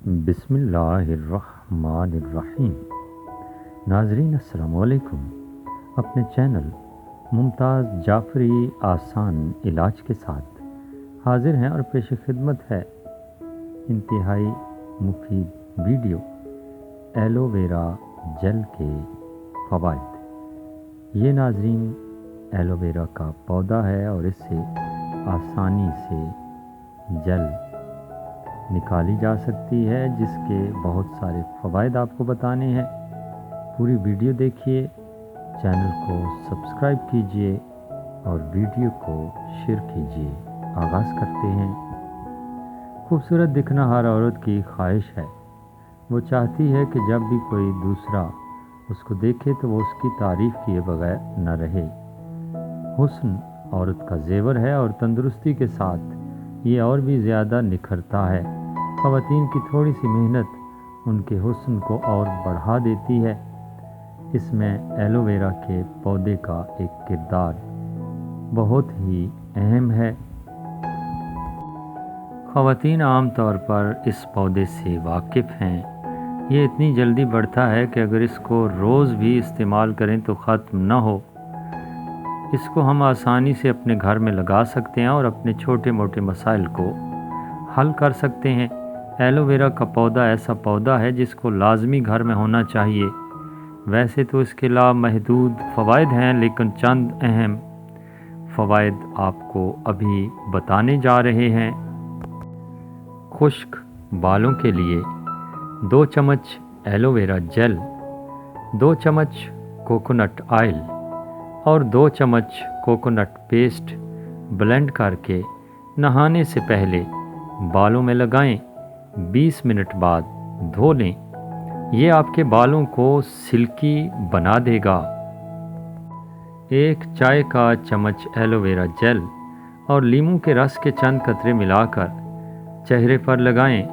بسم اللہ الرحمن الرحیم۔ ناظرین السلام علیکم۔ اپنے چینل ممتاز جعفری آسان علاج کے ساتھ حاضر ہیں اور پیش خدمت ہے انتہائی مفید ویڈیو ایلو ویرا جل کے فوائد۔ یہ ناظرین ایلو ویرا کا پودا ہے اور اس سے آسانی سے جل نکالی جا سکتی ہے، جس کے بہت سارے فوائد آپ کو بتانے ہیں۔ پوری ویڈیو دیکھیے، چینل کو سبسکرائب کیجئے اور ویڈیو کو شیئر کیجئے۔ آغاز کرتے ہیں۔ خوبصورت دکھنا ہر عورت کی خواہش ہے۔ وہ چاہتی ہے کہ جب بھی کوئی دوسرا اس کو دیکھے تو وہ اس کی تعریف کیے بغیر نہ رہے۔ حسن عورت کا زیور ہے اور تندرستی کے ساتھ یہ اور بھی زیادہ نکھرتا ہے۔ خواتین کی تھوڑی سی محنت ان کے حسن کو اور بڑھا دیتی ہے۔ اس میں ایلو ویرا کے پودے کا ایک کردار بہت ہی اہم ہے۔ خواتین عام طور پر اس پودے سے واقف ہیں۔ یہ اتنی جلدی بڑھتا ہے کہ اگر اس کو روز بھی استعمال کریں تو ختم نہ ہو۔ اس کو ہم آسانی سے اپنے گھر میں لگا سکتے ہیں اور اپنے چھوٹے موٹے مسائل کو حل کر سکتے ہیں۔ ایلو ویرا کا پودا ایسا پودا ہے جس کو لازمی گھر میں ہونا چاہیے۔ ویسے تو اس کے لامحدود فوائد ہیں، لیکن چند اہم فوائد آپ کو ابھی بتانے جا رہے ہیں۔ خشک بالوں کے لیے 2 چمچ ایلو ویرا جیل، 2 چمچ کوکونٹ آئل اور 2 چمچ کوکونٹ پیسٹ بلینڈ کر کے نہانے سے پہلے بالوں میں لگائیں۔ 20 منٹ بعد دھو لیں۔ یہ آپ کے بالوں کو سلکی بنا دے گا۔ 1 چائے کا چمچ ایلو ویرا جیل اور لیموں کے رس کے چند قطرے ملا کر چہرے پر لگائیں۔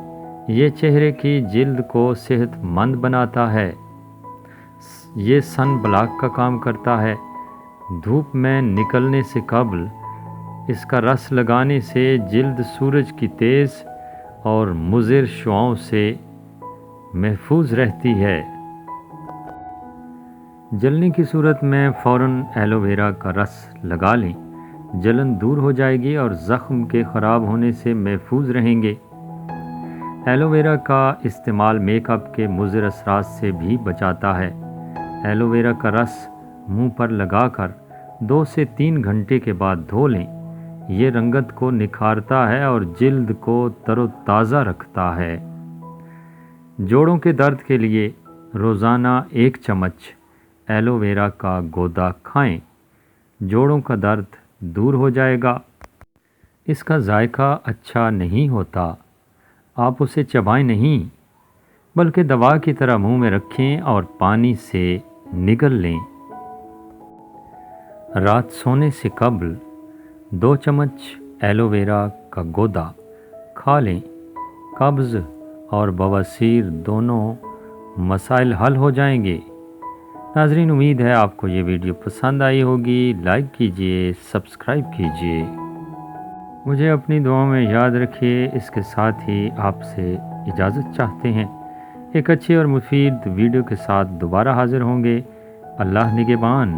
یہ چہرے کی جلد کو صحت مند بناتا ہے۔ یہ سن بلاک کا کام کرتا ہے۔ دھوپ میں نکلنے سے قبل اس کا رس لگانے سے جلد سورج کی تیز اور مضر شعاؤں سے محفوظ رہتی ہے۔ جلنے کی صورت میں فوراً ایلو ویرا کا رس لگا لیں۔ جلن دور ہو جائے گی اور زخم کے خراب ہونے سے محفوظ رہیں گے۔ ایلو ویرا کا استعمال میک اپ کے مضر اثرات سے بھی بچاتا ہے۔ ایلو ویرا کا رس منہ پر لگا کر 2 سے 3 گھنٹے کے بعد دھو لیں۔ یہ رنگت کو نکھارتا ہے اور جلد کو تر و تازہ رکھتا ہے۔ جوڑوں کے درد کے لیے روزانہ 1 چمچ ایلو ویرا کا گودا کھائیں۔ جوڑوں کا درد دور ہو جائے گا۔ اس کا ذائقہ اچھا نہیں ہوتا۔ آپ اسے چبائیں نہیں، بلکہ دوا کی طرح منہ میں رکھیں اور پانی سے نگل لیں۔ رات سونے سے قبل 2 چمچ ایلو ویرا کا گودا کھا لیں۔ قبض اور بواسیر دونوں مسائل حل ہو جائیں گے۔ ناظرین، امید ہے آپ کو یہ ویڈیو پسند آئی ہوگی۔ لائک کیجئے، سبسکرائب کیجئے، مجھے اپنی دعاؤں میں یاد رکھیے۔ اس کے ساتھ ہی آپ سے اجازت چاہتے ہیں۔ ایک اچھی اور مفید ویڈیو کے ساتھ دوبارہ حاضر ہوں گے۔ اللہ نگہبان۔